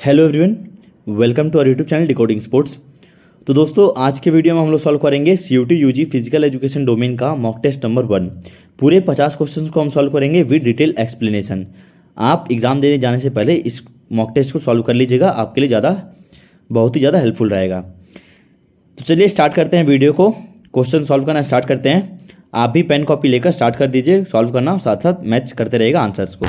Hello everyone, welcome to our YouTube channel decoding sports. तो दोस्तों, आज के वीडियो में हम लोग सॉल्व करेंगे CUT UG physical education domain का मॉक टेस्ट नंबर 1। पूरे 50 क्वेश्चंस को हम सॉल्व करेंगे विद डिटेल एक्सप्लेनेशन। आप एग्जाम देने जाने से पहले इस मॉक टेस्ट को सॉल्व कर लीजिएगा, आपके लिए बहुत ही ज़्यादा हेल्पफुल रहेगा। तो चलिए स्टार्ट करते हैं वीडियो को। क्वेश्चन सॉल्व करना स्टार्ट करते हैं। आप भी पेन कॉपी लेकर स्टार्ट कर दीजिए सॉल्व करना, साथ साथ मैच करते रहेगा आंसर्स को।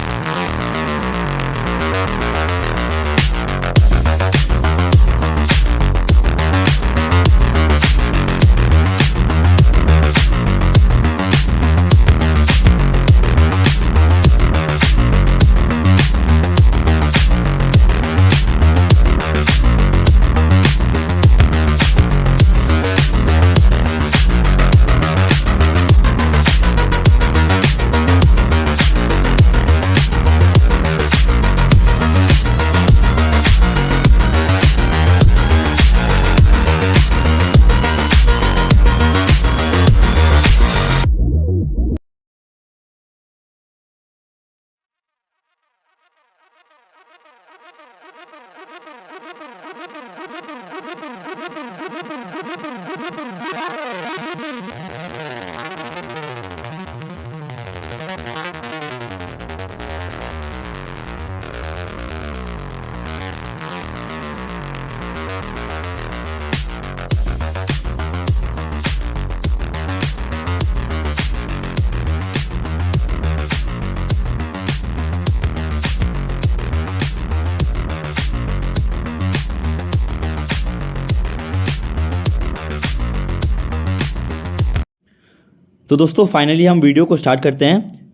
तो दोस्तों, फाइनली हम वीडियो को स्टार्ट करते हैं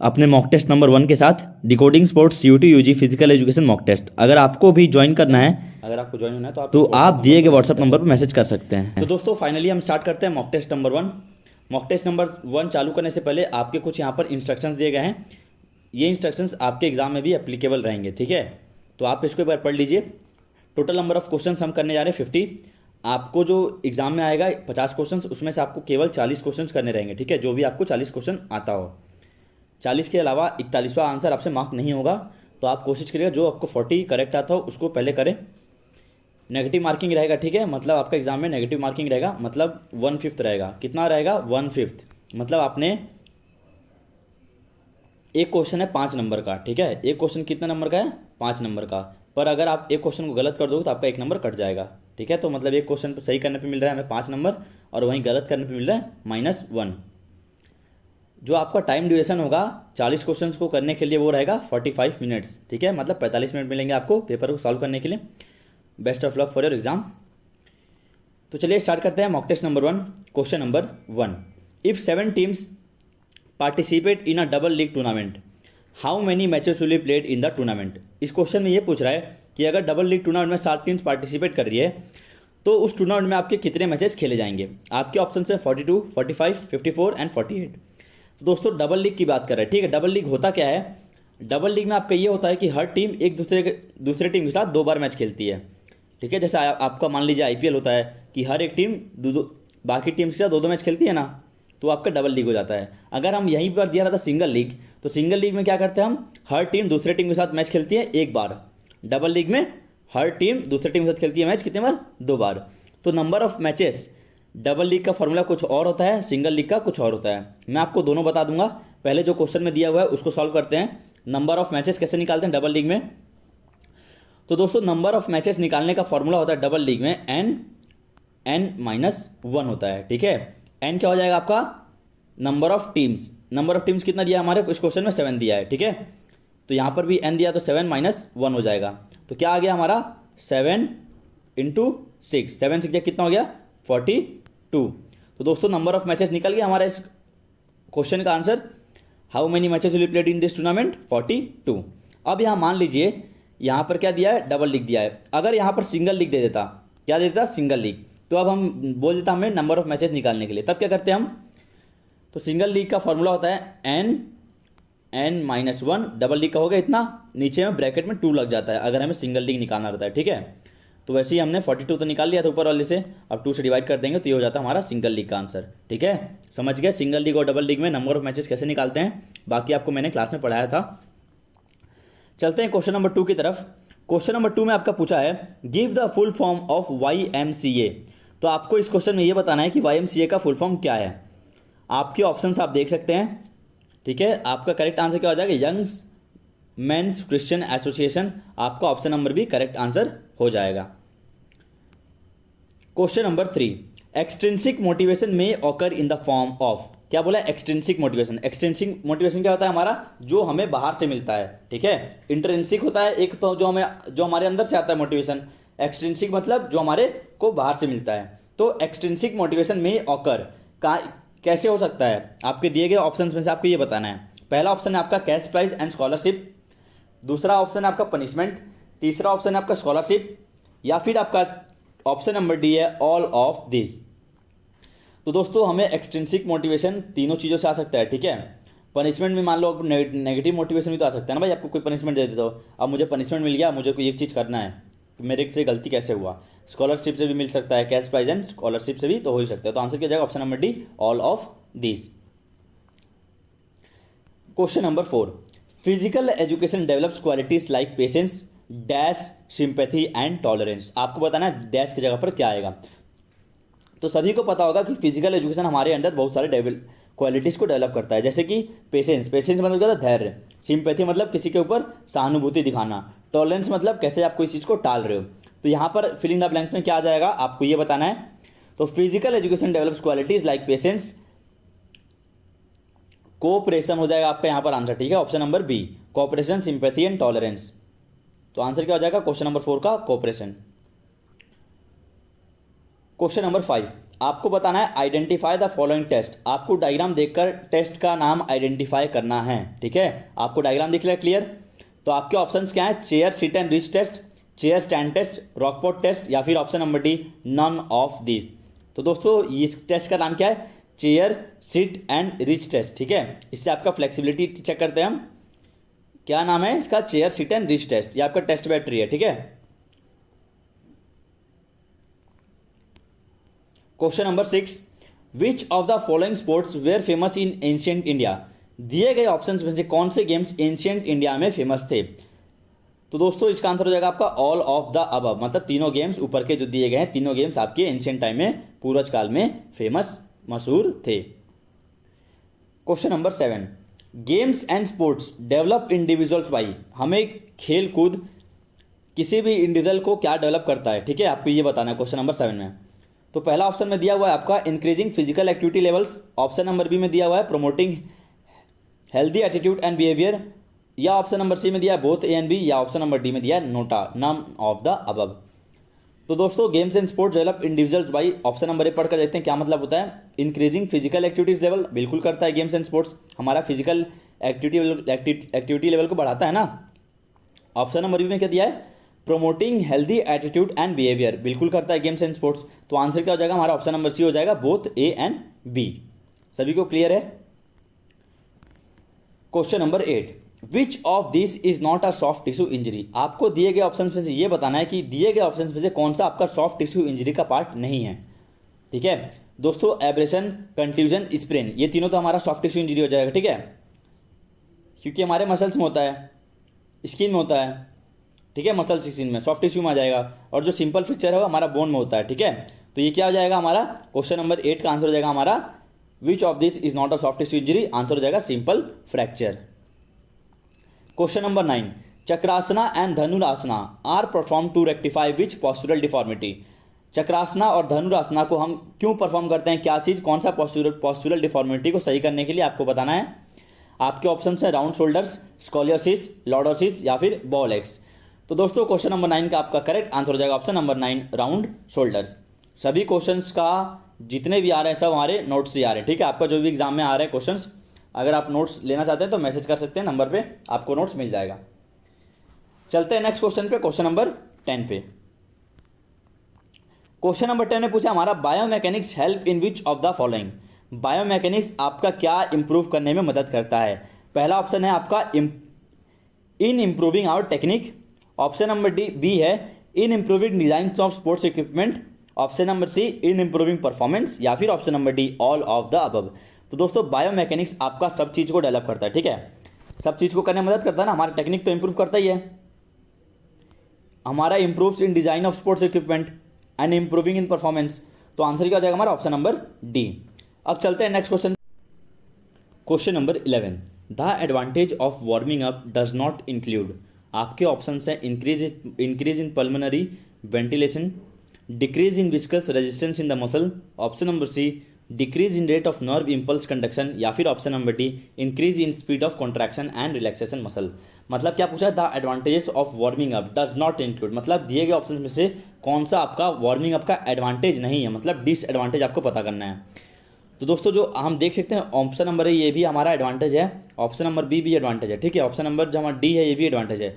अपने मॉक टेस्ट नंबर 1 के साथ, decoding sports CUT UG physical education mock test. अगर आपको भी ज्वाइन करना है, तो आप दिए गए व्हाट्सएप नंबर पर मैसेज कर सकते हैं। तो दोस्तों, फाइनली हम स्टार्ट करते हैं mock test number 1। Mock test number 1 चालू करने से पहले आपके कुछ यहाँ पर इंस्ट्रक्शंस दिए गए हैं। ये इंस्ट्रक्शंस आपके एग्जाम में भी एप्लीकेबल रहेंगे, ठीक है। तो आप इसको एक बार पढ़ लीजिए। टोटल नंबर ऑफ क्वेश्चन हम करने जा रहे हैं 50। आपको जो एग्जाम में आएगा 50 क्वेश्चन, उसमें से आपको केवल 40 क्वेश्चन करने रहेंगे, ठीक है। जो भी आपको 40 क्वेश्चन आता हो, 40 के अलावा 41वां आंसर आपसे मार्क नहीं होगा। तो आप कोशिश करिएगा जो आपको 40 करेक्ट आता हो उसको पहले करें। नेगेटिव मार्किंग रहेगा, ठीक है। मतलब आपका एग्जाम में नेगेटिव मार्किंग रहेगा, मतलब 1/5 रहेगा। कितना रहेगा? 1/5। मतलब आपने एक क्वेश्चन है 5 नंबर का, ठीक है। एक क्वेश्चन कितने नंबर का है? 5 नंबर का। पर अगर आप एक क्वेश्चन को गलत कर दोगे तो आपका 1 नंबर कट जाएगा, ठीक है। तो मतलब एक क्वेश्चन सही करने पे मिल रहा है हमें 5 नंबर, और वहीं गलत करने पे मिल रहा है -1। जो आपका टाइम ड्यूरेशन होगा 40 क्वेश्चन को करने के लिए, वो रहेगा 45 मिनट्स, ठीक है। मतलब 45 मिनट मिलेंगे आपको पेपर को सॉल्व करने के लिए। Best of luck for your exam. तो चलिए स्टार्ट करते हैं mock test number 1। Question number 1, if 7 teams participate in a double league tournament, how many matches will be played in the tournament. इस question में ये पूछ रहा है कि अगर डबल लीग टूर्नामेंट में 7 टीम्स पार्टिसिपेट कर रही है तो उस टूर्नामेंट में आपके कितने मैचेस खेले जाएंगे। आपके ऑप्शन है 42, 45, 54 एंड 48। तो दोस्तों, डबल लीग की बात कर रहे हैं, ठीक है। डबल लीग होता क्या है? डबल लीग में आपका ये होता है कि हर टीम एक दूसरे टीम के साथ 2 बार मैच खेलती है, ठीक है। जैसे आपका मान लीजिए IPL होता है कि हर एक टीम बाकी टीम्स के साथ 2 मैच खेलती है ना, तो आपका डबल लीग हो जाता है। अगर हम यहीं पर दिया रहता सिंगल लीग, तो सिंगल लीग में क्या करते हैं हम, हर टीम दूसरे टीम के साथ मैच खेलती है 1 बार। डबल लीग में हर टीम दूसरे टीम के साथ खेलती है मैच कितने बार? 2 बार। तो number of matches, double league का फॉर्मूला कुछ और होता है, सिंगल लीग का कुछ और होता है। मैं आपको दोनों बता दूंगा। पहले जो क्वेश्चन में दिया हुआ है उसको सॉल्व करते हैं। नंबर ऑफ मैचेस कैसे निकालते हैं डबल लीग में। तो दोस्तों, नंबर ऑफ मैचेस निकालने का फॉर्मूला होता है डबल लीग में n-1 होता है, ठीक है। n क्या हो जाएगा आपका? Number of teams. Number of teams कितना दिया हमारे इस क्वेश्चन में? 7 दिया है, ठीक है। तो यहाँ पर भी n दिया तो 7 - 1 हो जाएगा। तो क्या आ गया हमारा? 7 × 6। 7 6 कितना हो गया? 42। तो दोस्तों, नंबर ऑफ मैचेस निकल गया हमारा इस क्वेश्चन का answer. How many matches will be played in this tournament? 42। अब यहाँ मान लीजिए, यहाँ पर क्या दिया है? डबल लीग दिया है। अगर यहाँ पर सिंगल लीग दे देता, क्या दे देता? Single league. तो अब हम बोल देता हमें नंबर ऑफ मैचेस निकालने के लिए, तब क्या करते हैं हम? तो सिंगल लीग का फॉर्मूला होता है n-1। डबल लीग का हो गया इतना, नीचे में ब्रैकेट में 2 लग जाता है अगर हमें सिंगल लीग निकालना रहता है, ठीक है। तो वैसे ही हमने 42 तो निकाल लिया था ऊपर वाले से, अब 2 से डिवाइड कर देंगे तो ये हो जाता है हमारा सिंगल लीग का आंसर, ठीक है। समझ गए सिंगल लीग और डबल लीग में नंबर ऑफ मैचेस कैसे निकालते हैं। बाकी आपको मैंने क्लास में पढ़ाया था। चलते हैं क्वेश्चन नंबर 2 की तरफ। क्वेश्चन नंबर 2 में आपका पूछा है give the full form of YMCA। तो आपको इस क्वेश्चन में ये बताना है कि YMCA का फुल फॉर्म क्या है। आपके ऑप्शंस आप देख सकते हैं, ठीक है। आपका करेक्ट आंसर क्या हो जाएगा, यंग मेंस क्रिश्चियन एसोसिएशन। आपका ऑप्शन नंबर भी करेक्ट आंसर हो जाएगा। क्वेश्चन नंबर 3, एक्सट्रिंसिक मोटिवेशन में occur in the form of. क्या बोला, एक्सट्रिंसिक मोटिवेशन। एक्सट्रिंसिक मोटिवेशन क्या होता है, हमारा जो हमें बाहर से मिलता है, ठीक है। इंट्रिंसिक होता है एक तो जो हमारे अंदर से आता है मोटिवेशन। एक्सट्रिंसिक मतलब जो हमारे को बाहर से मिलता है। तो एक्सट्रिंसिक मोटिवेशन में ऑकर का कैसे हो सकता है, आपके दिए गए ऑप्शन में से आपको ये बताना है। पहला ऑप्शन है आपका कैश प्राइज एंड स्कॉलरशिप, दूसरा ऑप्शन है आपका पनिशमेंट, तीसरा ऑप्शन है आपका स्कॉलरशिप, या फिर आपका ऑप्शन नंबर डी है ऑल ऑफ दिस। तो दोस्तों हमें एक्सट्रिंसिक मोटिवेशन तीनों चीज़ों से आ सकता है, ठीक है। पनिशमेंट में मान लो नेगेटिव मोटिवेशन भी तो आ सकता है ना भाई, आपको कोई पनिशमेंट दे देता हो, अब मुझे पनिशमेंट मिल गया, मुझे कोई एक चीज़ करना है, मेरे से गलती कैसे हुआ। स्कॉलरशिप से भी मिल सकता है, कैश प्राइज एंड स्कॉलरशिप से भी तो हो ही सकता है। तो आंसर क्या जाएगा, option number D all of this. Question number 4, physical education develops qualities like patience dash sympathy and tolerance. आपको बताना है डैश की जगह पर क्या आएगा। तो सभी को पता होगा कि फिजिकल एजुकेशन हमारे अंदर बहुत सारे क्वालिटीज़ को डेवलप करता है, जैसे कि पेशेंस मतलब क्या होता है, धैर्य। सिंपैथी मतलब किसी के ऊपर सहानुभूति दिखाना। टॉलरेंस मतलब कैसे आप कोई चीज़ को टाल रहे हो। तो यहाँ पर फिल इन द ब्लैंक्स में क्या आ जाएगा, आपको ये बताना है। तो physical education develops qualities like patience, cooperation हो जाएगा आपका यहाँ पर आंसर, ठीक है। Option number B, cooperation, sympathy and tolerance. तो आंसर क्या हो जाएगा, क्वेश्चन नंबर 4 का कोऑपरेशन। क्वेश्चन नंबर 5, आपको बताना है आइडेंटिफाई द फॉलोइंग टेस्ट। आपको डायग्राम देखकर टेस्ट का नाम आइडेंटिफाई करना है, ठीक है। आपको डायग्राम दिख रहा है क्लियर। तो आपके ऑप्शंस क्या है, chair sit and reach test, chair stand test, Rockport test, या फिर option number D none of this. तो दोस्तों इस टेस्ट का नाम क्या है, chair sit and reach test, ठीक है। इससे आपका फ्लेक्सिबिलिटी चेक करते हैं हम। क्या नाम है इसका, chair sit and reach test. ये आपका टेस्ट बैटरी है, ठीक है। Question number 6, which of the following sports were famous in ancient India. दिए गए ऑप्शंस में से कौन से गेम्स एंशिएंट इंडिया में फेमस थे। तो दोस्तों इसका आंसर हो जाएगा आपका ऑल ऑफ द अबव। मतलब तीनों गेम्स ऊपर के जो दिए गए हैं, तीनों गेम्स आपके एंशिएंट टाइम में, पूर्वज काल में फेमस मशहूर थे। Question number 7, games and sports develop individuals by. हमें खेल कूद किसी भी इंडिविजुअल को क्या डेवलप करता है, ठीक है। आपको ये बताना है क्वेश्चन नंबर 7 में। तो पहला ऑप्शन में दिया हुआ है आपका increasing physical activity levels, option number B में दिया हुआ है promoting healthy attitude and behaviour, या ऑप्शन नंबर सी में दिया है बोथ ए एंड बी, या ऑप्शन नंबर डी में दिया है NOTA none of the above. तो दोस्तों games and sports develop individuals by, option number A पढ़कर देखते हैं क्या मतलब होता है। इंक्रीजिंग फिजिकल एक्टिविटीज लेवल, बिल्कुल करता है गेम्स एंड स्पोर्ट्स, हमारा फिजिकल एक्टिविटी लेवल को बढ़ाता है ना। ऑप्शन नंबर बी में क्या दिया है, promoting healthy attitude and behaviour, बिल्कुल करता है गेम्स एंड स्पोर्ट्स। तो आंसर क्या हो जाएगा हमारा, ऑप्शन नंबर सी हो जाएगा बोथ ए एंड बी। सभी को क्लियर है। Question number 8, which of this is not a soft tissue injury. आपको दिए गए ऑप्शन में से ये बताना है कि दिए गए ऑप्शन में से कौन सा आपका सॉफ्ट टिश्यू इंजरी का पार्ट नहीं है, ठीक है। दोस्तों एब्रेशन, कंट्यूजन, स्प्रेन, ये तीनों तो हमारा सॉफ्ट टिश्यू इंजरी हो जाएगा, ठीक है, क्योंकि हमारे मसल्स में होता है, स्किन में होता है, ठीक है। मसल्स स्किन में, सॉफ्ट टिश्यू में आ जाएगा। और जो सिंपल फ्रैक्चर है वो हमारा बोन में होता है, ठीक है। तो ये क्या हो जाएगा हमारा, क्वेश्चन नंबर 8 का आंसर हो जाएगा हमारा which of this is not a soft tissue injury. Answer हो जाएगा simple fracture. Question number 9, Chakrasana and Dhanurasana are performed to rectify which postural deformity. Chakrasana और धनुरासना को हम क्यों परफॉर्म करते हैं, क्या चीज़, कौन सा पॉस्चरल डिफॉर्मिटी को सही करने के लिए आपको बताना है। आपके ऑप्शन है राउंड शोल्डर्स, स्कॉलियोसिस, लॉर्डोसिस, या फिर बॉल एक्स। तो दोस्तों क्वेश्चन नंबर 9 का आपका करेक्ट आंसर हो जाएगा ऑप्शन नंबर 9 राउंड शोल्डर्स। सभी क्वेश्चंस का जितने भी आ रहे हैं सब हमारे नोट्स से आ रहे हैं, ठीक है। आपका जो भी एग्जाम में आ रहे हैं क्वेश्चंस, अगर आप नोट्स लेना चाहते हैं तो मैसेज कर सकते हैं नंबर पे, आपको नोट्स मिल जाएगा। चलते हैं नेक्स्ट क्वेश्चन पे, क्वेश्चन नंबर 10 पे। क्वेश्चन नंबर 10 में पूछा हमारा biomechanics help in which of the following. Biomechanics आपका क्या इंप्रूव करने में मदद करता है। पहला ऑप्शन है आपका in improving our technique, option number D B है in improving design of sports equipment, option number C in improving performance, या फिर option number D all of the above. तो दोस्तों बायोमैकेनिक्स आपका सब चीज़ को डेवलप करता है, ठीक है। सब चीज़ को करने में मदद करता है ना, हमारा टेक्निक तो इंप्रूव करता ही है। हमारा improves in design of sports equipment and improving in performance. तो आंसर क्या हो जाएगा हमारा ऑप्शन नंबर डी। अब चलते हैं next question. Question number 11, the advantage of warming up does not include. आपके ऑप्शन है increase in pulmonary ventilation, decrease in viscous resistance in the muscle, option number C decrease in rate of nerve impulse conduction, या फिर option number D increase in speed of contraction and relaxation muscle. मतलब क्या पूछा है, the advantages of warming up does not include, मतलब दिए गए option में से कौन सा आपका वार्मिंग अप का एडवांटेज नहीं है, मतलब डिसएडवांटेज आपको पता करना है। तो दोस्तों जो हम देख सकते हैं ऑप्शन नंबर है ये भी हमारा एडवांटेज है, ऑप्शन नंबर बी भी एडवांटेज है, ठीक है। ऑप्शन नंबर जो हमारा डी है ये भी एडवांटेज है,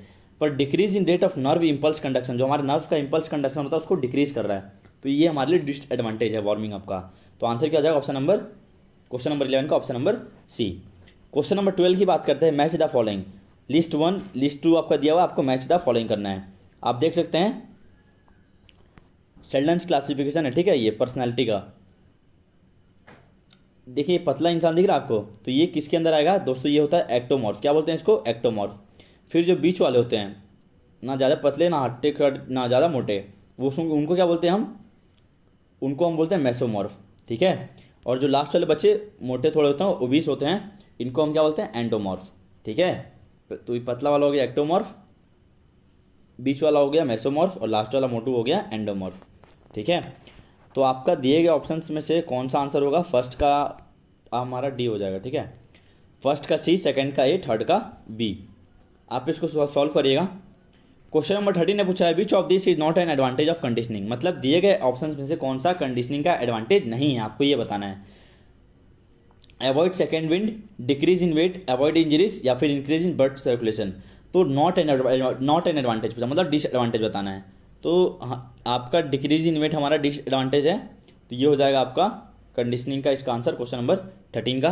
पर decrease in rate of nerve impulse conduction, जो हमारे नर्व का इम्पल्स कंडक्शन होता है उसको डिक्रीज कर रहा है, तो ये हमारे लिए डिसएडवांटेज है वार्मिंग अप का। तो आंसर क्या हो जाएगा ऑप्शन नंबर, क्वेश्चन नंबर 11 का option number C. Question number 12 की बात करते हैं, match the following, list 1 list 2 आपका दिया हुआ, आपको मैच द फॉलोइंग करना है। आप देख सकते हैं शेल्डन्स क्लासिफिकेशन है, ठीक है, ये पर्सनैलिटी का। देखिए पतला इंसान दिख रहा है आपको, तो ये किसके अंदर आएगा दोस्तों, ये होता है एक्टोमॉर्फ। क्या बोलते हैं इसको, एक्टोमॉर्फ। फिर जो बीच वाले होते हैं, ना ज़्यादा पतले ना हट्टे ना ज़्यादा मोटे, वो उनको क्या बोलते हैं उनको हम बोलते हैं मेसोमॉर्फ, ठीक है। और जो लास्ट वाले बच्चे मोटे थोड़े होते हैं, ओबीस होते हैं, इनको हम क्या बोलते हैं, एंडोमॉर्फ, ठीक है। तो ये पतला वाला हो गया एक्टोमॉर्फ, बीच वाला हो गया मेसोमॉर्फ, और लास्ट वाला मोटू हो गया एंडोमॉर्फ, ठीक है। तो आपका दिए गए ऑप्शंस में से कौन सा आंसर होगा, फर्स्ट का हमारा डी हो जाएगा, ठीक है, फर्स्ट का सी, सेकंड का ए, थर्ड का बी। आप इसको सॉल्व करिएगा। क्वेश्चन नंबर 13 ने पूछा है विच of this is not an advantage of conditioning, मतलब दिए गए ऑप्शंस में से कौन सा कंडीशनिंग का एडवांटेज नहीं है, आपको ये बताना है। Avoid second wind, decrease in weight, avoid injuries, या फिर इंक्रीज इन ब्लड सर्कुलेशन। तो नॉट एन एडवांटेज पूछा, मतलब डिसएडवांटेज बताना है। तो आपका डिक्रीज इन वेट हमारा डिसएडवांटेज है, तो ये हो जाएगा आपका कंडीशनिंग का इसका आंसर क्वेश्चन नंबर 13 का।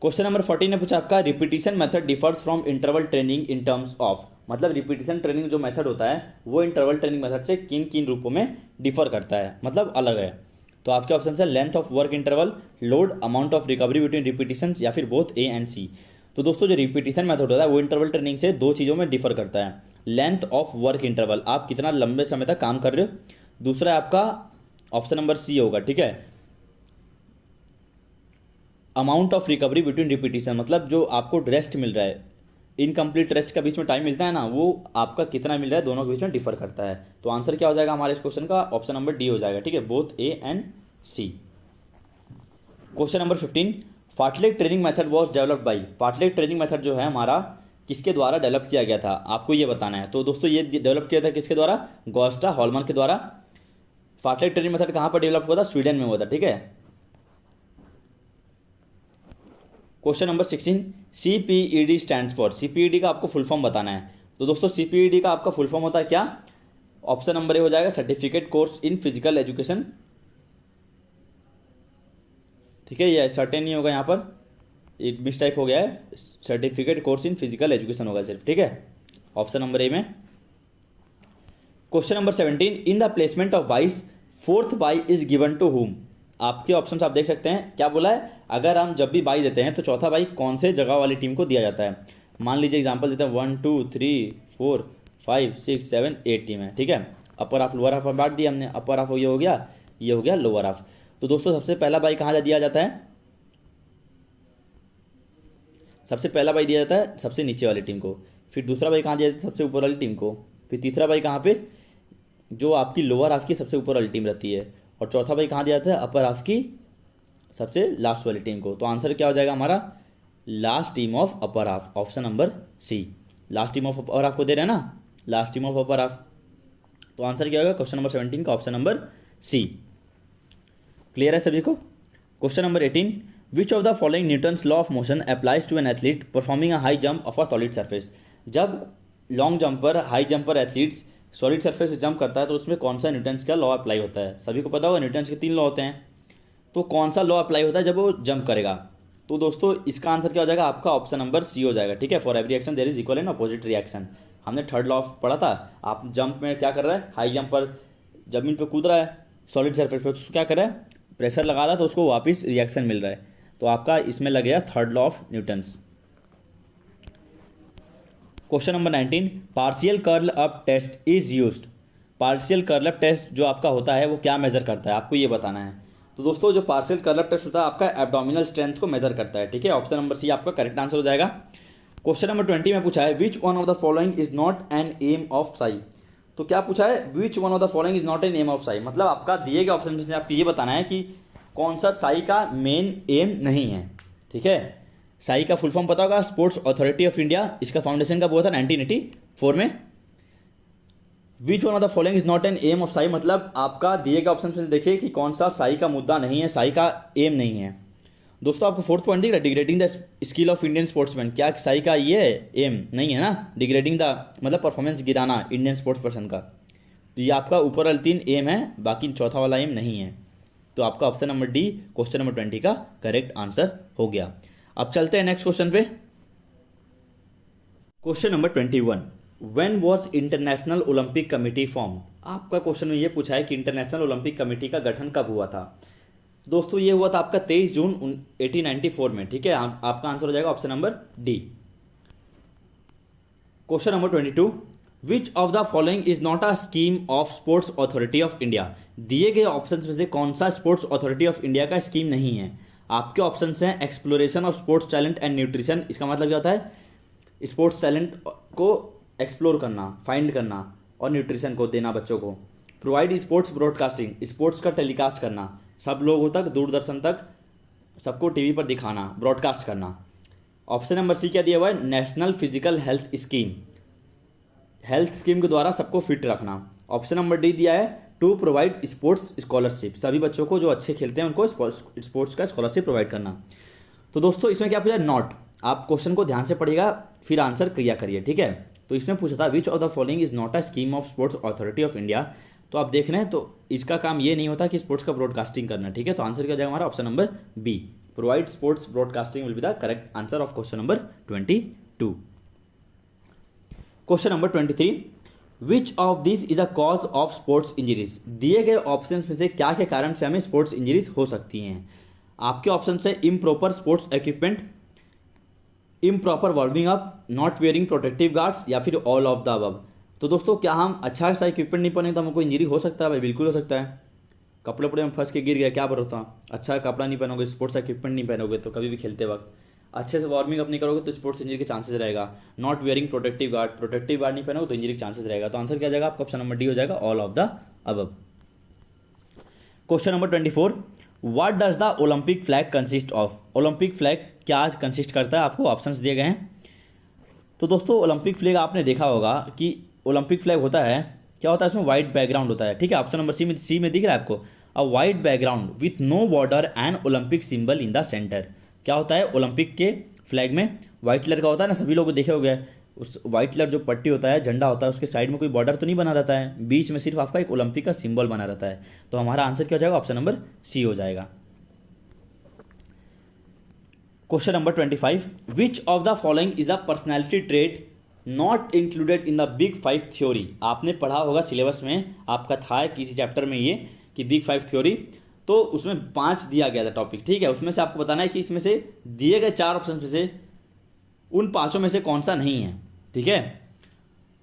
क्वेश्चन नंबर 14 ने पूछा आपका repetition method differs from interval training in terms of, मतलब रिपीटिशन ट्रेनिंग जो मेथड होता है वो इंटरवल ट्रेनिंग मेथड से किन किन रूपों में डिफर करता है, मतलब अलग है। तो आपके ऑप्शन है length of work interval, load, amount of recovery between repetition, या फिर बोथ ए एंड सी। तो दोस्तों जो रिपीटिशन मेथड होता है वो इंटरवल ट्रेनिंग से दो चीज़ों में डिफर करता है। लेंथ ऑफ वर्क इंटरवल, आप कितना लंबे समय तक काम कर रहे हो, दूसरा आपका ऑप्शन नंबर सी होगा, ठीक है, amount of recovery between repetition, मतलब जो आपको रेस्ट मिल रहा है, इनकम्प्लीट रेस्ट का बीच में टाइम मिलता है ना, वो आपका कितना मिल रहा है, दोनों के बीच में डिफर करता है। तो आंसर क्या हो जाएगा हमारे इस क्वेश्चन का, ऑप्शन नंबर डी हो जाएगा, ठीक है, both A and C. Question number 15, fartlek training method was developed by, fartlek training method जो है हमारा किसके द्वारा डेवलप किया गया था, आपको ये बताना है। तो दोस्तों ये डेवलप किया था किसके द्वारा, गॉस्टा हॉलमन के द्वारा। फार्टलेग ट्रेनिंग मेथड कहाँ पर डेवलप हुआ था, स्वीडन में हुआ था, ठीक है। Question number 16, CPED stands for, CPED का आपको फुल फॉर्म बताना है। तो दोस्तों CPED का आपका फुल फॉर्म होता है क्या, ऑप्शन नंबर ए हो जाएगा certificate course in physical education, ठीक है, ये सर्टेन नहीं होगा, यहाँ पर एक मिस टाइप हो गया है, certificate course in physical education होगा सिर्फ, ठीक है, ऑप्शन नंबर ए में। Question number 17, in the placement of byes fourth bye is given to whom. आपके ऑप्शन आप देख सकते हैं, क्या बोला है, अगर हम जब भी बाई देते हैं तो चौथा बाई कौन से जगह वाली टीम को दिया जाता है। मान लीजिए एग्जांपल देते हैं 1 2 3 4 5 6 7 8 टीम है, ठीक है, अपर हाफ लोअर हाफ बांट दिया हमने, अपर हाफ ये हो गया, ये हो गया लोअर हाफ। तो दोस्तों सबसे पहला बाई कहाँ दिया जाता है, सबसे पहला बाई दिया जाता है सबसे नीचे वाली टीम को, फिर दूसरा बाई कहाँ दिया जाता है, सबसे ऊपर वाली टीम को, फिर तीसरा बाई कहाँ पे, जो आपकी लोअर हाफ की सबसे ऊपर वाली टीम रहती है, और चौथा बाई कहाँ दिया जाता है, अपर हाफ की सबसे लास्ट वाली टीम को। तो आंसर क्या हो जाएगा हमारा, last team of upper half, option number C. Last team of upper half को दे रहे हैं ना, last team of upper half. तो आंसर क्या होगा क्वेश्चन नंबर 17 का ऑप्शन नंबर सी। क्लियर है सभी को। Question number 18, which of the following Newton's law of motion applies to an athlete performing a high jump off a solid surface. जब long jumper high jumper athletes solid surface से jump करता है तो उसमें कौन सा न्यूटन्स का law apply होता है। सभी को पता होगा न्यूटन्स के 3 लॉ होते हैं, तो कौन सा लॉ अप्लाई होता है जब वो जंप करेगा। तो दोस्तों इसका आंसर क्या हो जाएगा, आपका ऑप्शन नंबर सी हो जाएगा, ठीक है, for every action there is equal and opposite reaction. हमने थर्ड लॉ पढ़ा था। आप जंप में क्या कर रहा है, हाई जंप पर जमीन पर कूद रहा है सॉलिड सरफेस पर, तो उसको क्या कर रहा है, प्रेशर लगा रहा है, तो उसको वापस रिएक्शन मिल रहा है। तो आपका इसमें लगेगा third law of Newton's. Question number 19, partial curl up test is used. Partial curl up test जो आपका होता है वो क्या मेजर करता है, आपको ये बताना है। तो दोस्तों जो पार्शियल कर्ल अप टेस्ट होता है आपका एब्डोमिनल स्ट्रेंथ को मेजर करता है, ठीक है। ऑप्शन नंबर सी आपका करेक्ट आंसर हो जाएगा। क्वेश्चन नंबर 20 में पूछा है which one of the following is not an aim of SAI. तो क्या पूछा है, which one of the following is not an aim of SAI, मतलब आपका दिए गए ऑप्शन में से आपको ये बताना है कि कौन सा साई का मेन एम नहीं है, ठीक है। साई का फुल फॉर्म पता होगा, स्पोर्ट्स अथॉरिटी ऑफ इंडिया। इसका फाउंडेशन कब हुआ था, 1984 में। Which one of the following is not an aim of SAI, मतलब आपका दिए गए ऑप्शन में देखिए कि कौन सा साई का मुद्दा नहीं है, साई का एम नहीं है। दोस्तों आपको फोर्थ पॉइंट दिख रहा है, degrading the skill of Indian sportsman. क्या साई का ये एम नहीं है ना, डिग्रेडिंग द मतलब परफॉर्मेंस गिराना इंडियन स्पोर्ट्स पर्सन का। तो ये आपका ऊपर वाले 3 एम है, बाकी चौथा वाला एम नहीं है। तो आपका option number D question number 20 का करेक्ट आंसर हो गया। अब चलते हैं नेक्स्ट क्वेश्चन पे। Question number 21, when was international olympic committee form. आपका क्वेश्चन में ये पूछा है कि इंटरनेशनल ओलंपिक कमेटी का गठन कब हुआ था। दोस्तों ये हुआ था आपका 23 जून 1894 में, ठीक है। आपका आंसर हो जाएगा option number D. Question number 22, which of the following is not a scheme of sports authority of India. दिए गए ऑप्शन में से कौन सा स्पोर्ट्स अथॉरिटी ऑफ इंडिया का स्कीम नहीं है। आपके ऑप्शन हैं exploration of sports talent and nutrition. इसका मतलब क्या होता है, स्पोर्ट्स टैलेंट को एक्सप्लोर करना, फाइंड करना, और न्यूट्रिशन को देना बच्चों को। प्रोवाइड स्पोर्ट्स ब्रॉडकास्टिंग, स्पोर्ट्स का टेलीकास्ट करना, सब लोगों तक, दूरदर्शन तक, सबको टीवी पर दिखाना, ब्रॉडकास्ट करना। ऑप्शन नंबर सी क्या दिया हुआ है, national physical health scheme, health scheme के द्वारा सबको फिट रखना। ऑप्शन नंबर डी दिया है टू प्रोवाइड स्पोर्ट्स स्कॉलरशिप, सभी बच्चों को जो अच्छे खेलते हैं उनको स्पोर्ट्स का स्कॉलरशिप प्रोवाइड करना। तो दोस्तों इसमें क्या पूछा, नॉट। आप क्वेश्चन को ध्यान से पढ़िएगा फिर आंसर किया करिए, ठीक है। तो इसमें पूछा था विच of the following is not a scheme of sports authority of India. तो आप देख रहे हैं तो इसका काम ये नहीं होता कि स्पोर्ट्स का ब्रॉडकास्टिंग करना, ठीक है। तो आंसर क्या हो जाएगा हमारा option number B, provide sports broadcasting will be the correct answer of question number 22। Question number 23, which of this is a cause of sports injuries. दिए गए ऑप्शन में से क्या के कारण से हमें स्पोर्ट्स इंजरीज हो सकती हैं। आपके ऑप्शन है improper sports equipment, improper warming up, not wearing protective guards, या फिर ऑल ऑफ द अबव। तो दोस्तों क्या हम अच्छा सा इक्विपमेंट नहीं पहनेंगे तो हमको इंजरी हो सकता है भाई, बिल्कुल हो सकता है। कपड़े वपड़े में फंस के गिर गया, क्या भरोसा। अच्छा कपड़ा नहीं पहनोगे, स्पोर्ट्स इक्विपमेंट नहीं पहनोगे तो कभी भी खेलते वक्त अच्छे से वार्मिंग अप नहीं करोगे तो स्पोर्ट्स इंजरी के चांसेस रहेगा। नॉट वेयरिंग प्रोटेक्टिव गार्ड नहीं पहनोगे तो इंजरी के चांसेस रहेगा। तो आंसर क्या जाएगा आपका ऑप्शन नंबर डी हो जाएगा, all of the above. Question number 24, what does the Olympic flag consist of. Olympic flag क्या कंसिस्ट करता है, आपको ऑप्शंस दिए गए हैं। तो दोस्तों ओलंपिक फ्लैग आपने देखा होगा कि ओलंपिक फ्लैग होता है, क्या होता है इसमें वाइट बैकग्राउंड होता है, ठीक है। ऑप्शन नंबर सी में दिख रहा है आपको, a white background with no border and Olympic symbol in the centre. क्या होता है ओलंपिक के फ्लैग में वाइट कलर का होता है ना, सभी लोग देखे होंगे। उस वाइट कलर जो पट्टी होता है, झंडा होता है, उसके साइड में कोई बॉर्डर तो नहीं बना रहता है, बीच में सिर्फ आपका एक ओलंपिक का सिंबल बना रहता है। तो हमारा आंसर क्या हो जाएगा, ऑप्शन नंबर सी हो जाएगा। Question number 25, which of the following is a personality trait not included in the big 5 theory. आपने पढ़ा होगा सिलेबस में, आपका था किसी चैप्टर में ये कि बिग 5 थ्योरी, तो उसमें 5 दिया गया था टॉपिक, ठीक है। उसमें से आपको बताना है कि इसमें से दिए गए 4 ऑप्शन में से उन 5 में से कौन सा नहीं है, ठीक है।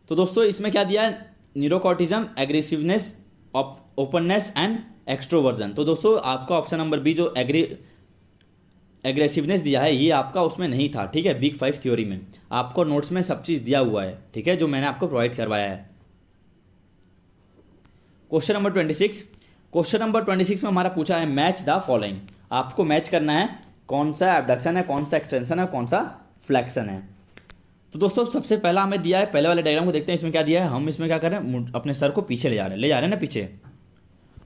तो दोस्तों इसमें क्या दिया है, न्यूरोकॉटिज्म, एग्रेसिवनेस, ओपननेस एंड एक्सट्रोवर्जन। तो दोस्तों आपका ऑप्शन नंबर बी जो एग्रेसिवनेस दिया है ये आपका उसमें नहीं था, ठीक है। बिग 5 थ्योरी में आपको नोट्स में सब चीज़ दिया हुआ है, ठीक है, जो मैंने आपको प्रोवाइड करवाया है। क्वेश्चन नंबर 26, क्वेश्चन नंबर 26 में हमारा पूछा है मैच द फॉलोइंग। आपको मैच करना है कौन सा एबडक्शन है, कौन सा एक्सटेंशन है, कौन सा फ्लैक्शन है। तो दोस्तों सबसे पहला हमें दिया है, पहले वाले डायग्राम को देखते हैं, इसमें क्या दिया है। हम इसमें क्या कर रहे हैं, अपने सर को पीछे ले जा रहे हैं ना पीछे।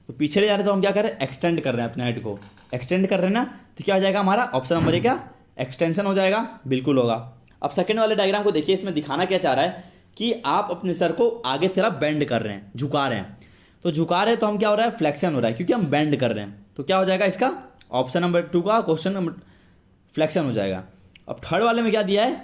तो पीछे ले जा रहे हैं तो हम क्या कर रहे हैं, एक्सटेंड कर रहे हैं अपने हेड को, एक्सटेंड कर रहे हैं ना। तो क्या हो जाएगा हमारा ऑप्शन नंबर क्या, एक्सटेंशन हो जाएगा, बिल्कुल होगा। अब सेकंड वाले डायग्राम को देखिए, इसमें दिखाना क्या चाह रहा है कि आप अपने सर को आगे तरफ बेंड कर रहे हैं, झुका रहे हैं। तो झुका रहे हैं तो हम क्या हो रहा है, फ्लेक्शन हो रहा है, क्योंकि हम बेंड कर रहे हैं। तो क्या हो जाएगा इसका ऑप्शन नंबर 2 का क्वेश्चन नंबर फ्लेक्शन हो जाएगा। अब थर्ड वाले में क्या दिया है,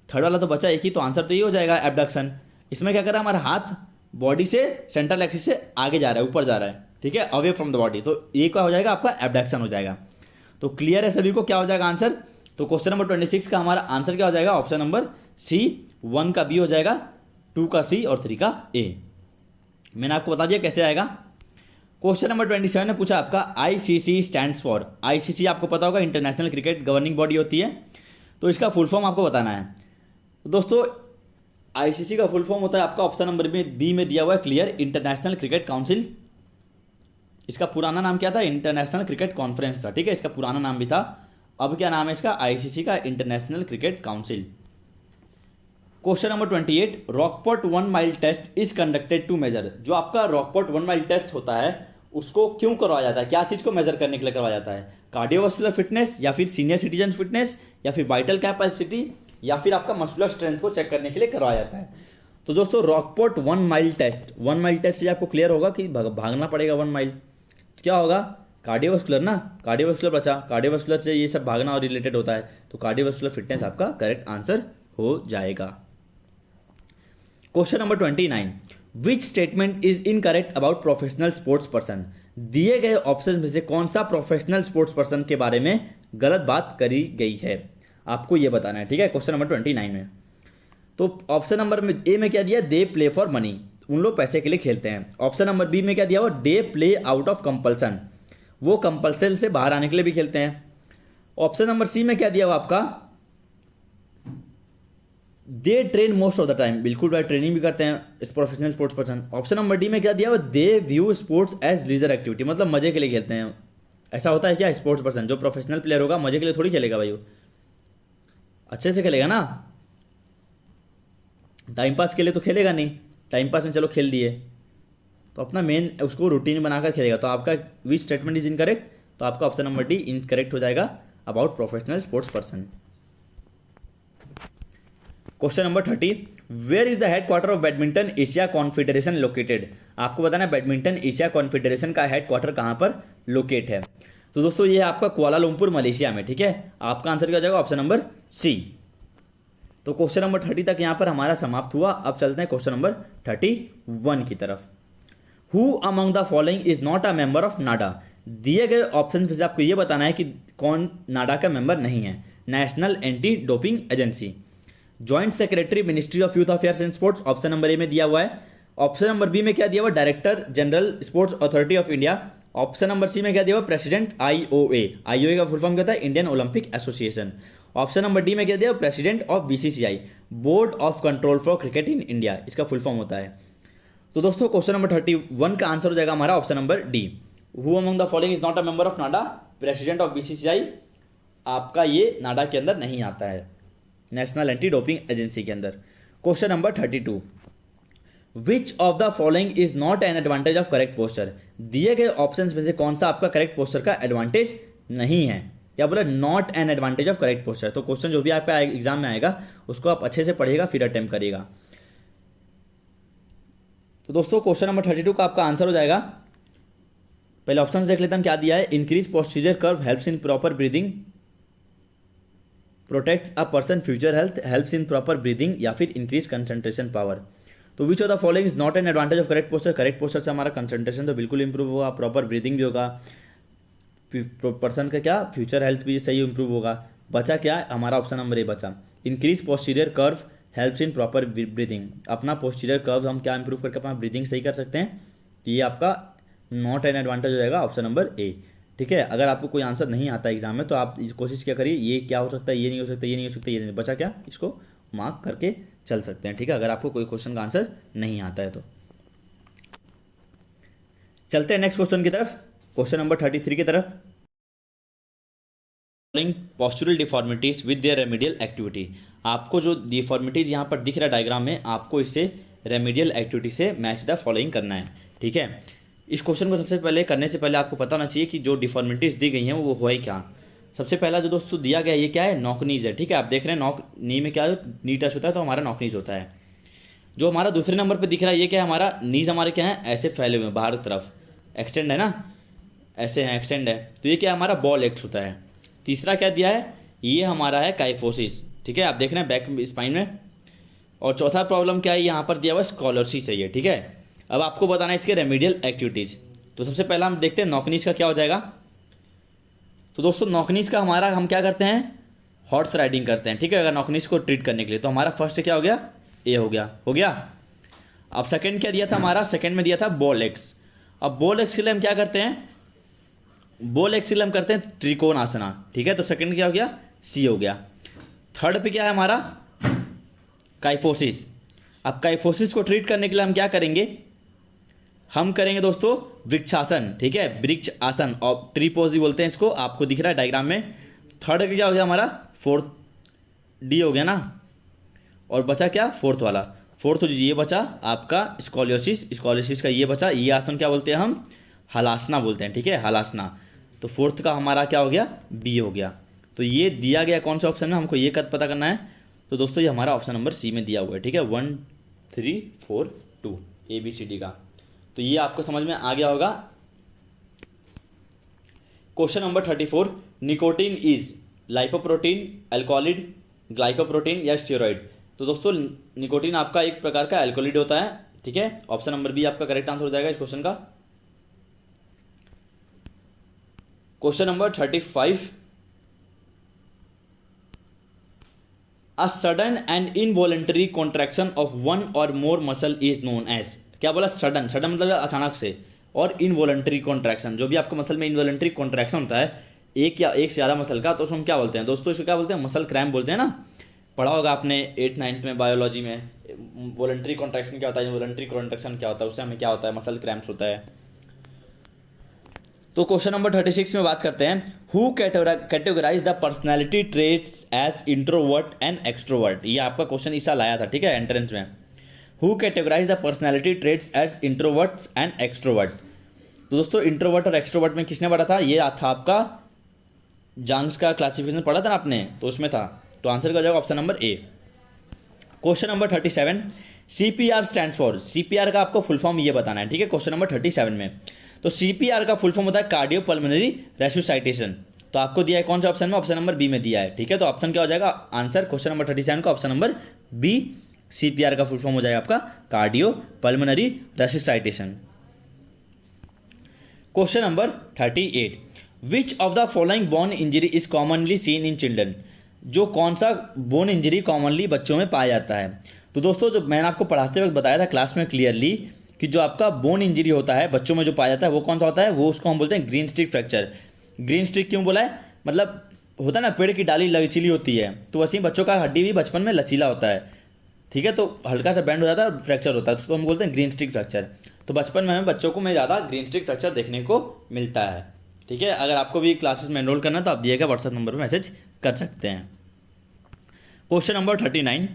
थर्ड वाला तो बचा एक ही, तो आंसर तो ये हो जाएगा एबडक्शन। इसमें क्या कर रहा है, हमारा हाथ बॉडी से सेंट्रल एक्सिस से आगे जा रहा है, ऊपर जा रहा है, ठीक है, अवे फ्रॉम द बॉडी। तो ये क्या हो जाएगा आपका एबडक्शन हो जाएगा। तो क्लियर है सभी को क्या हो जाएगा आंसर। तो क्वेश्चन नंबर 26 का हमारा आंसर क्या हो जाएगा, ऑप्शन नंबर सी 1 का बी हो जाएगा, 2 का सी और 3 का ए। मैंने आपको बता दिया कैसे आएगा। क्वेश्चन नंबर 27 ने पूछा आपका आईसीसी स्टैंड्स फॉर, आईसीसी आपको पता होगा इंटरनेशनल क्रिकेट गवर्निंग बॉडी होती है, तो इसका फुल फॉर्म आपको बताना है। तो दोस्तों आईसीसी का फुल फॉर्म होता है आपका ऑप्शन नंबर बी में दिया हुआ है क्लियर, इंटरनेशनल क्रिकेट काउंसिल। इसका पुराना नाम क्या था, इंटरनेशनल क्रिकेट कॉन्फ्रेंस था, ठीक है, इसका पुराना नाम भी था। अब क्या नाम है इसका, आईसीसी का international cricket council. Question number 28, Rockport 1 mile test is conducted to measure, जो आपका रॉकपोर्ट 1 माइल टेस्ट होता है उसको क्यों करवाया जाता है, क्या चीज को मेजर करने के लिए करवाया जाता है, कार्डियोवास्कुलर फिटनेस या फिर सीनियर सिटीजन फिटनेस या फिर वाइटल कैपेसिटी या फिर आपका मस्कुलर स्ट्रेंथ को चेक करने के लिए करवाया जाता है। तो दोस्तों Rockport 1 mile test, 1 mile test से आपको क्लियर होगा कि भागना पड़ेगा 1 माइल, क्या होगा, कार्डियोवास्कुलर ना, कार्डियोवास्कुलर बचा, कार्डियोवास्कुलर से ये सब भागना और रिलेटेड होता है, तो कार्डियोवास्कुलर फिटनेस आपका करेक्ट आंसर हो जाएगा। Question number 29, which statement is incorrect about professional sports person, दिए गए ऑप्शन में से कौन सा प्रोफेशनल स्पोर्ट्स पर्सन के बारे में गलत बात करी गई है, आपको यह बताना है, ठीक है। क्वेश्चन नंबर 29 में तो ऑप्शन नंबर में ए में क्या दिया, दे प्ले फॉर मनी, उन लोग पैसे के लिए खेलते हैं। ऑप्शन नंबर बी में क्या दिया हुआ, they play out of compulsion, वो कंपल्सन से बाहर आने के लिए भी खेलते हैं। ऑप्शन नंबर सी में क्या दिया हुआ आपका, they train most of the time, बिल्कुल भाई ट्रेनिंग भी करते हैं इस professional sports person. Option number D में क्या दिया हुआ, they view sports as leisure activity, मतलब मजे के लिए खेलते हैं। ऐसा होता है क्या, स्पोर्ट्स पर्सन जो प्रोफेशनल प्लेयर होगा मजे के लिए थोड़ी खेलेगा भाई, वो अच्छे से खेलेगा ना, टाइम पास के लिए तो खेलेगा नहीं, टाइम पास में चलो खेल दिए, तो अपना मेन उसको रूटीन बनाकर खेलेगा। तो आपका विच स्टेटमेंट इज इनकरेक्ट, तो आपका ऑप्शन नंबर डी इनकरेक्ट हो जाएगा about professional sports person. Question number 30, where is the headquarter of badminton Asia confederation located, आपको बताना है बैडमिंटन एशिया कॉन्फेडरेशन का हेडक्वार्टर कहां पर लोकेट है। तो दोस्तों ये है आपका कुआलालंपुर मलेशिया में, ठीक है। आपका आंसर क्या हो जाएगा, ऑप्शन नंबर सी। तो क्वेश्चन नंबर 30 तक यहां पर हमारा समाप्त हुआ। अब चलते हैं क्वेश्चन नंबर 31 की तरफ। Who among the following is not a member of NADA, दिए गए ऑप्शन में से आपको यह बताना है कि कौन नाडा का मेंबर नहीं है। National anti doping agency, joint secretary ministry of youth affairs and sports, option number A में दिया हुआ है। ऑप्शन नंबर बी में क्या दिया हुआ, director general sports authority of India. Option number C में क्या दिया हुआ, प्रेसिडेंट आईओए, आईओए का फुल फॉर्म क्या था, Indian Olympic association. Option number D में क्या दिया, president of BCCI, board of control for cricket in India, इसका फुल फॉर्म होता है। तो दोस्तों क्वेश्चन नंबर 31 का आंसर हो जाएगा हमारा option number D. Who among the following is not a member of Nada, president of BCCI, आपका ये नाडा के अंदर नहीं आता है, नेशनल एंटी डोपिंग एजेंसी के अंदर। Question number 32, which of the following is not an advantage of correct posture, दिए गए ऑप्शंस में से कौन सा आपका करेक्ट पोस्चर का एडवांटेज नहीं है, क्या बोला, not an advantage of correct posture. तो क्वेश्चन जो भी आपका एग्जाम में आएगा उसको आप अच्छे से पढ़िएगा फिर अटेम्प्ट करिएगा। तो दोस्तों क्वेश्चन नंबर 32 का आपका आंसर हो जाएगा, पहले ऑप्शन देख लेते हैं क्या दिया है, increase posterior curve helps in proper breathing, protects a person future health, helps in proper breathing, या फिर इंक्रीज कंसंट्रेशन पावर। तो विच of the following is not an advantage of correct posture, correct posture से हमारा concentration तो बिल्कुल improve होगा, proper breathing भी होगा, पर्सन का क्या फ्यूचर हेल्थ भी सही इंप्रूव होगा। बचा क्या हमारा ऑप्शन नंबर ए बचा, increase posterior curve helps in proper breathing, अपना पोस्टीरियर कर्व हम क्या इंप्रूव करके अपना ब्रीदिंग सही कर सकते हैं। तो ये आपका नॉट एन एडवांटेज हो जाएगा ऑप्शन नंबर ए, ठीक है। अगर आपको कोई आंसर नहीं आता एग्जाम में तो आप कोशिश क्या करिए, ये क्या हो सकता है, ये नहीं हो सकता, ये नहीं हो सकता, ये नहीं, बचा क्या, इसको मार्क करके चल सकते हैं, ठीक है, अगर आपको कोई क्वेश्चन का आंसर नहीं आता है तो। चलते हैं नेक्स्ट क्वेश्चन की तरफ, क्वेश्चन नंबर 33 की तरफ। Postural deformities with their remedial activity, आपको जो डिफॉर्मिटीज यहाँ पर दिख रहा है डायग्राम में, आपको इससे रेमेडियल एक्टिविटी से मैच द फॉलोइंग करना है, ठीक है। इस क्वेश्चन को सबसे पहले करने से पहले आपको पता होना चाहिए कि जो डिफॉर्मिटीज दी गई हैं वो है क्या। सबसे पहला जो दोस्तों दिया गया ये क्या है, नॉकनीज है, ठीक है। आप देख रहे हैं नॉक नी में क्या नी टच होता है तो हमारा नॉकनीज होता है। जो हमारा दूसरे नंबर पे दिख रहा है ये क्या है, हमारा नीज हमारे क्या है, ऐसे फैले हुए बाहर तरफ एक्सटेंड है ना, ऐसे हैं एक्सटेंड है, तो ये क्या है हमारा बॉल एक्ट होता है। तीसरा क्या दिया है, ये हमारा है काइफोसिस, ठीक है, आप देख रहे हैं बैक स्पाइन में। और चौथा प्रॉब्लम क्या है, यहाँ पर दिया हुआ स्कॉलरशिप है ये, ठीक है। अब आपको बताना है इसके रेमेडियल एक्टिविटीज़। तो सबसे पहला हम देखते हैं नॉकनीज का क्या हो जाएगा। तो दोस्तों नॉकनीज का हमारा हम क्या करते हैं, हॉर्स राइडिंग करते हैं, ठीक है। अगर नॉकनीज को ट्रीट करने के लिए तो हमारा फर्स्ट क्या हो गया, ए हो गया। अब सेकंड क्या दिया था हमारा, सेकंड में दिया था बॉल एक्स। अब बॉल एक्स के लिए हम क्या करते हैं, बॉल एक्स के लिए हम करते हैं त्रिकोण आसना, ठीक है। तो सेकंड क्या हो गया, सी हो गया। थर्ड पे क्या है हमारा, काइफोसिस। अब काइफोसिस को ट्रीट करने के लिए हम क्या करेंगे, हम करेंगे दोस्तों वृक्षासन, ठीक है, वृक्ष आसन और ट्री पोज भी बोलते हैं इसको, आपको दिख रहा है डायग्राम में। थर्ड क्या हो गया हमारा, फोर्थ डी हो गया ना, और बचा क्या, फोर्थ वाला। फोर्थ ये बचा आपका स्कॉलियोसिस, स्कॉलियोसिस का ये बचा, ये आसन क्या बोलते हैं हम, हलासना बोलते हैं, ठीक है, हलासना। तो फोर्थ का हमारा क्या हो गया, बी हो गया। तो ये दिया गया कौन सा ऑप्शन में, हमको ये पता करना है। तो दोस्तों ये हमारा ऑप्शन नंबर सी में दिया हुआ है, ठीक है, 1 3 4 2 ABCD का। तो ये आपको समझ में आ गया होगा। Question number 34, nicotine is lipoprotein, alkaloid, glycoprotein या स्टेरॉइड। तो दोस्तों निकोटीन आपका एक प्रकार का अल्कोहलिड होता है, ठीक है। ऑप्शन नंबर बी आपका करेक्ट आंसर हो जाएगा इस क्वेश्चन का। Question number 35, a sudden and involuntary contraction of one or more muscle is known as. क्या बोला, सडन, सडन मतलब अचानक से, और इनवॉलेंटरी कॉन्ट्रैक्शन, जो भी आपको मसल में इनवॉलेंटरी कॉन्ट्रैक्शन होता है एक या एक से ज़्यादा मसल का, तो उसको हम क्या बोलते हैं दोस्तों, इसको क्या बोलते हैं, मसल क्रैम्प बोलते हैं ना। पढ़ा होगा आपने 8th 9th में बायोलॉजी में, वॉलंटरी कॉन्ट्रैक्शन क्या होता है, इनवॉलेंटरी कॉन्ट्रैक्शन क्या होता है, उससे हमें क्या होता है, मसल क्रैम्प्स होता है। तो क्वेश्चन नंबर 36 में बात करते हैं, who categorise the personality traits as introvert and extrovert. ये आपका क्वेश्चन इस साल आया था, ठीक है, एंट्रेंस में। Who categorise the personality traits as introvert and extrovert. तो दोस्तों इंट्रोवर्ट और एक्सट्रोवर्ट में किसने पढ़ा था, ये था आपका जंग्स का क्लासिफिकेशन पढ़ा था ना आपने, तो उसमें था। तो आंसर का जाएगा option number A. Question number 37, CPR stands for. CPR का आपको फुल फॉर्म ये बताना है, ठीक है, क्वेश्चन नंबर 37 में। तो CPR का फुल फॉर्म होता है कार्डियो पल्मोनरी रेसुसाइटेशन। तो आपको दिया है कौन सा ऑप्शन में, ऑप्शन नंबर बी में दिया है, ठीक है। तो ऑप्शन क्या हो जाएगा, आंसर क्वेश्चन नंबर 37 का ऑप्शन नंबर बी, CPR का फुल फॉर्म हो जाएगा आपका cardio pulmonary resuscitation. Question number 38, which of the following bone injury is commonly seen in children. जो कौन सा बोन इंजरी कॉमनली बच्चों में पाया जाता है। तो दोस्तों जो मैंने आपको पढ़ाते वक्त बताया था क्लास में क्लियरली कि जो आपका बोन इंजरी होता है बच्चों में जो पाया जाता है वो कौन सा होता है, वो उसको हम बोलते हैं green stick fracture. Green stick क्यों बोला है, मतलब होता है ना पेड़ की डाली लचीली होती है, तो वैसे ही बच्चों का हड्डी भी बचपन में लचीला होता है, ठीक है। तो हल्का सा बैंड हो जाता है, फ्रैक्चर होता है, तो उसको हम बोलते हैं ग्रीन स्टिक फ्रैक्चर। तो बचपन में हमें बच्चों को में ज़्यादा ग्रीन स्टिक फ्रैक्चर देखने को मिलता है, ठीक है। अगर आपको भी क्लासेस में एनरोल करना है तो आप दिए गए व्हाट्सएप नंबर पर मैसेज कर सकते हैं। Question number 39,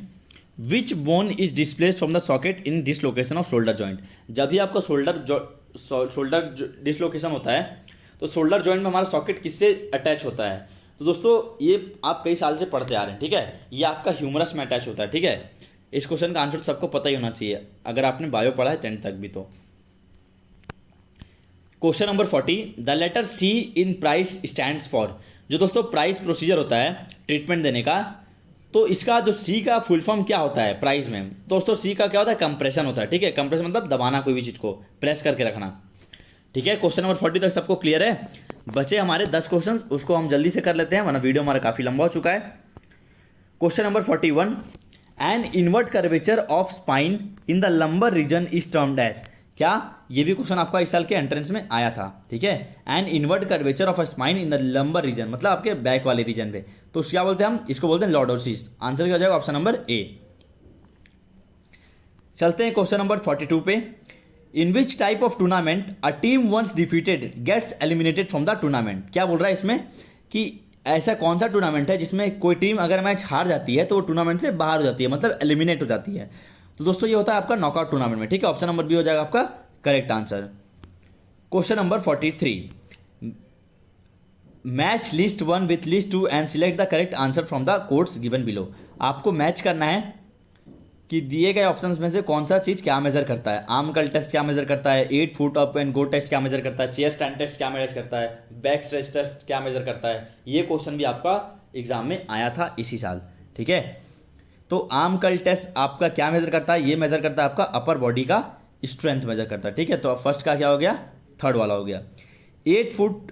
which bone is displaced from the socket in dislocation off shoulder joint. जब भी आपका शोल्डर डिसलोकेशन होता है तो शोल्डर जॉइंट में हमारा सॉकेट किससे अटैच होता है। तो दोस्तों ये आप कई साल से पढ़ते आ रहे हैं, ठीक है, ये आपका ह्यूमरस में अटैच होता है, ठीक है। इस क्वेश्चन का आंसर तो सबको पता ही होना चाहिए अगर आपने बायो पढ़ा है 10th तक भी। तो question number 40, the letter C in price stands for. जो दोस्तों प्राइस प्रोसीजर होता है ट्रीटमेंट देने का, तो इसका जो सी का फुल फॉर्म क्या होता है प्राइस में। दोस्तों सी का क्या होता है, कंप्रेशन होता है, ठीक है। कंप्रेशन मतलब दबाना, कोई भी चीज़ को प्रेस करके रखना, ठीक है। क्वेश्चन नंबर 40 तक सबको क्लियर है। बचे हमारे 10 क्वेश्चन, उसको हम जल्दी से कर लेते हैं वरना वीडियो हमारा काफ़ी लंबा हो चुका है। Question number 41, an invert curvature of spine in the lumbar region is termed as. क्या, ये भी क्वेश्चन आपका इस साल के एंट्रेंस में आया था, ठीक है। An invert curvature of a spine in the lumbar region मतलब आपके बैक वाले रीजन पे, तो क्या बोलते हैं हम, इसको बोलते हैं लॉर्डोसिस। आंसर क्या हो जाएगा ऑप्शन नंबर ए। चलते हैं क्वेश्चन नंबर 42 पे, in which type of tournament a team once defeated gets eliminated from the tournament. क्या बोल रहा है इसमें कि ऐसा कौन सा टूर्नामेंट है जिसमें कोई टीम अगर मैच हार जाती है तो वो टूर्नामेंट से बाहर हो जाती है, मतलब एलिमिनेट हो जाती है। तो दोस्तों ये होता है आपका नॉकआउट टूर्नामेंट में, ठीक है। ऑप्शन नंबर बी हो जाएगा आपका correct answer. Question number 43, match list 1 with list 2 and select the correct answer from the codes given below. आपको मैच करना है कि दिए गए ऑप्शंस में से कौन सा चीज़ क्या मेजर करता है। आर्म कर्ल टेस्ट क्या मेजर करता है, 8 foot up and go test क्या मेजर करता है, चेयर स्टैंड टेस्ट क्या मेजर करता है, बैक स्ट्रेच टेस्ट क्या मेजर करता है। ये क्वेश्चन भी आपका एग्जाम में आया था इसी साल, ठीक है। तो आर्म कर्ल टेस्ट आपका क्या मेजर करता है, ये मेजर करता है आपका अपर बॉडी का स्ट्रेंथ मेजर करता है, ठीक है। तो फर्स्ट का क्या हो गया, थर्ड वाला हो गया। 8 foot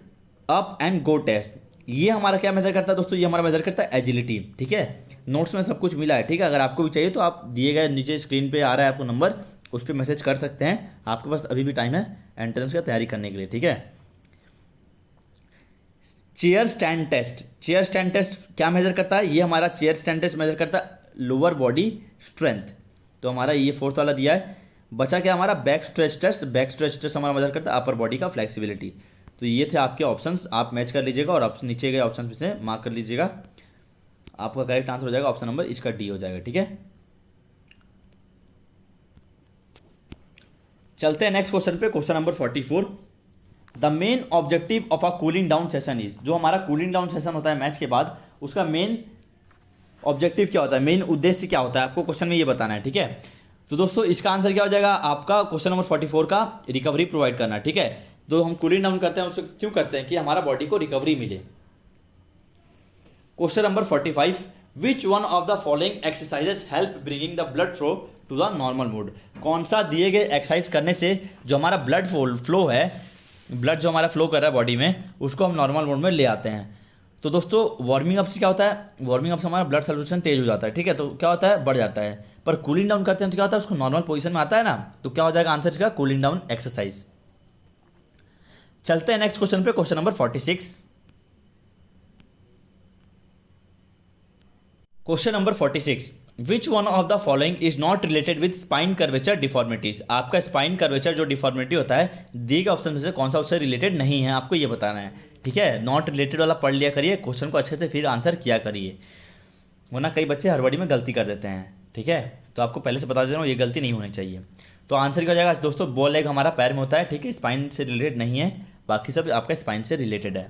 up and go test, ये हमारा क्या मेजर करता है दोस्तों, ये हमारा मेजर करता है एजिलिटी। ठीक है, नोट्स में सब कुछ मिला है। ठीक है, अगर आपको भी चाहिए तो आप दिए गए नीचे स्क्रीन पे आ रहा है आपको नंबर, उस पर मैसेज कर सकते हैं। आपके पास अभी भी टाइम है एंट्रेंस का तैयारी करने के लिए। ठीक है, chair stand test. Chair stand test क्या मेजर करता है, ये हमारा चेयर स्टैंड टेस्ट मेजर करता है लोअर बॉडी स्ट्रेंथ। तो हमारा ये फोर्थ वाला दिया है। बचा क्या हमारा back stretch test. Back stretch test हमारा मेजर करता है अपर बॉडी का फ्लेक्सिबिलिटी। तो ये थे आपके ऑप्शंस, आप मैच कर लीजिएगा और ऑप्शन नीचे गए ऑप्शन से मार्क कर लीजिएगा। आपका करेक्ट आंसर हो जाएगा ऑप्शन नंबर इसका डी हो जाएगा। ठीक है, चलते हैं नेक्स्ट क्वेश्चन पे। Question number 44, the main objective of a cooling down session is. जो हमारा कूलिंग डाउन सेशन होता है मैच के बाद, उसका मेन ऑब्जेक्टिव क्या होता है, मेन उद्देश्य क्या होता है, आपको क्वेश्चन में ये बताना है। ठीक है, तो दोस्तों इसका आंसर क्या हो जाएगा आपका क्वेश्चन नंबर 44 का रिकवरी प्रोवाइड करना। ठीक है, तो हम कूलिंग डाउन करते हैं उससे क्यों करते हैं कि हमारा बॉडी को रिकवरी मिले। Question number 45, which one of the following exercises help bringing the blood flow to the normal mode. कौन सा दिए गए एक्सरसाइज करने से जो हमारा ब्लड फ्लो है, ब्लड जो हमारा फ्लो कर रहा है बॉडी में, उसको हम नॉर्मल मोड में ले आते हैं। तो दोस्तों वार्मिंग अप से क्या होता है, वार्मिंग अप से हमारा ब्लड सर्कुलेशन तेज हो जाता है। ठीक है, तो क्या होता है बढ़ जाता है। पर कूलिंग डाउन करते हैं तो क्या होता है उसको नॉर्मल पोजीशन में आता है ना, तो क्या हो जाएगा आंसर इसका कूलिंग डाउन एक्सरसाइज। चलते हैं नेक्स्ट क्वेश्चन पे। Question number 46, question number 46, which one of the following is not related with spine curvature deformities. आपका स्पाइन कर्वेचर जो डिफॉर्मिटी होता है, दिए गए ऑप्शन में से कौन सा उससे रिलेटेड नहीं है, आपको ये बताना है। ठीक है, नॉट रिलेटेड वाला पढ़ लिया करिए, क्वेश्चन को अच्छे से फिर आंसर किया करिए, वरना कई बच्चे हड़बड़ी में गलती कर देते हैं। ठीक है, तो आपको पहले से बता दे रहा हूँ ये गलती नहीं होनी चाहिए। तो आंसर क्या हो जाएगा दोस्तों, बॉल लेग हमारा पैर में होता है। ठीक है, स्पाइन से रिलेटेड नहीं है, बाकी सब आपका स्पाइन से रिलेटेड है।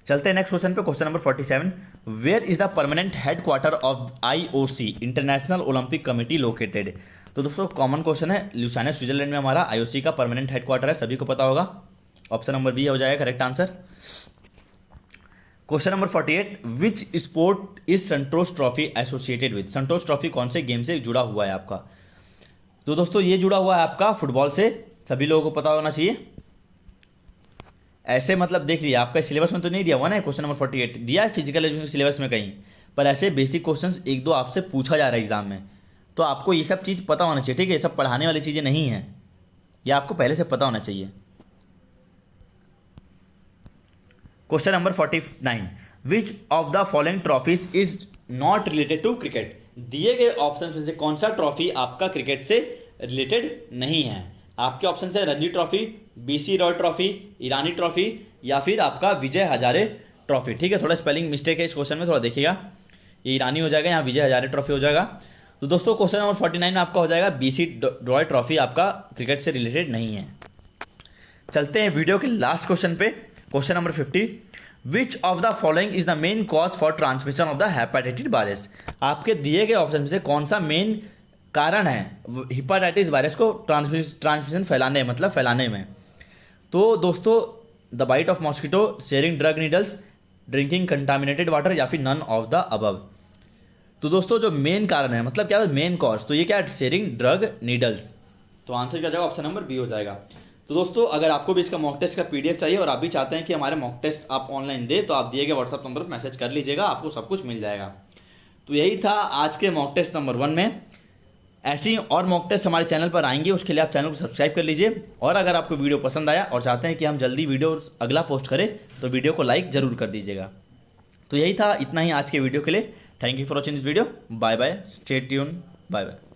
चलते हैं नेक्स्ट क्वेश्चन पे। Question number 47, where is the permanent headquarter of IOC international olympic committee located. तो दोस्तों कॉमन क्वेश्चन है, लुसाने स्विट्जरलैंड में हमारा IOC का परमानेंट हेडक्वार्टर है, सभी को पता होगा। ऑप्शन नंबर बी हो जाएगा correct answer. Question number 48, which sport is Santosh trophy associated with. Santosh trophy कौन से गेम से जुड़ा हुआ है आपका। तो दोस्तों ये जुड़ा हुआ है आपका फुटबॉल से, सभी लोगों को पता होना चाहिए। ऐसे मतलब देख लिया, आपका सिलेबस में तो नहीं दिया हुआ ना क्वेश्चन नंबर 48, दिया है फिजिकल एजुकेशन सिलेबस में कहीं, पर ऐसे बेसिक क्वेश्चंस एक दो आपसे पूछा जा रहा है एग्जाम में, तो आपको ये सब चीज़ पता होना चाहिए। ठीक है, ये सब पढ़ाने वाली चीज़ें नहीं हैं, ये आपको पहले से पता होना चाहिए। Question number 49, which of the following trophies is not related to cricket. दिए गए ऑप्शन में से कौन सा ट्रॉफी आपका क्रिकेट से रिलेटेड नहीं है। आपके ऑप्शन है Ranji trophy, BC Roy trophy, Irani trophy, या फिर आपका विजय हजारे ट्रॉफी। ठीक है, थोड़ा स्पेलिंग मिस्टेक है इस क्वेश्चन में, थोड़ा देखिएगा, ये ईरानी हो जाएगा, यहाँ विजय हजारे ट्रॉफी हो जाएगा। तो दोस्तों क्वेश्चन नंबर 49 आपका हो जाएगा BC रॉय ट्रॉफी आपका क्रिकेट से रिलेटेड नहीं है। चलते हैं वीडियो के लास्ट क्वेश्चन पे। Question number 50, which of the following is the main cause for transmission of the hepatitis virus. आपके दिए गए ऑप्शन में से कौन सा मेन कारण है हेपेटाइटिस वायरस को ट्रांसमिशन फैलाने, मतलब फैलाने में। तो दोस्तों the bite of mosquito, sharing drug needles, drinking contaminated water, या फिर नन ऑफ द अबव। तो दोस्तों जो मेन कारण है, मतलब क्या है मेन कॉज, तो ये क्या है शेयरिंग ड्रग नीडल्स। तो आंसर क्या जाएगा ऑप्शन नंबर बी हो जाएगा। तो दोस्तों अगर आपको भी इसका मॉक टेस्ट का PDF चाहिए और आप भी चाहते हैं कि हमारे मॉक टेस्ट आप ऑनलाइन दे, तो आप दिए गए व्हाट्सअप नंबर पर मैसेज कर लीजिएगा, आपको सब कुछ मिल जाएगा। तो यही था आज के मॉक टेस्ट नंबर 1 में। ऐसे ही और मॉक टेस्ट हमारे चैनल पर आएंगे, उसके लिए आप चैनल को सब्सक्राइब कर लीजिए। और अगर आपको वीडियो पसंद आया और चाहते हैं कि हम जल्दी वीडियो अगला पोस्ट करें, तो वीडियो को लाइक जरूर कर दीजिएगा। तो यही था, इतना ही आज के वीडियो के लिए। Thank you for watching this video. Bye bye, stay tune, bye bye.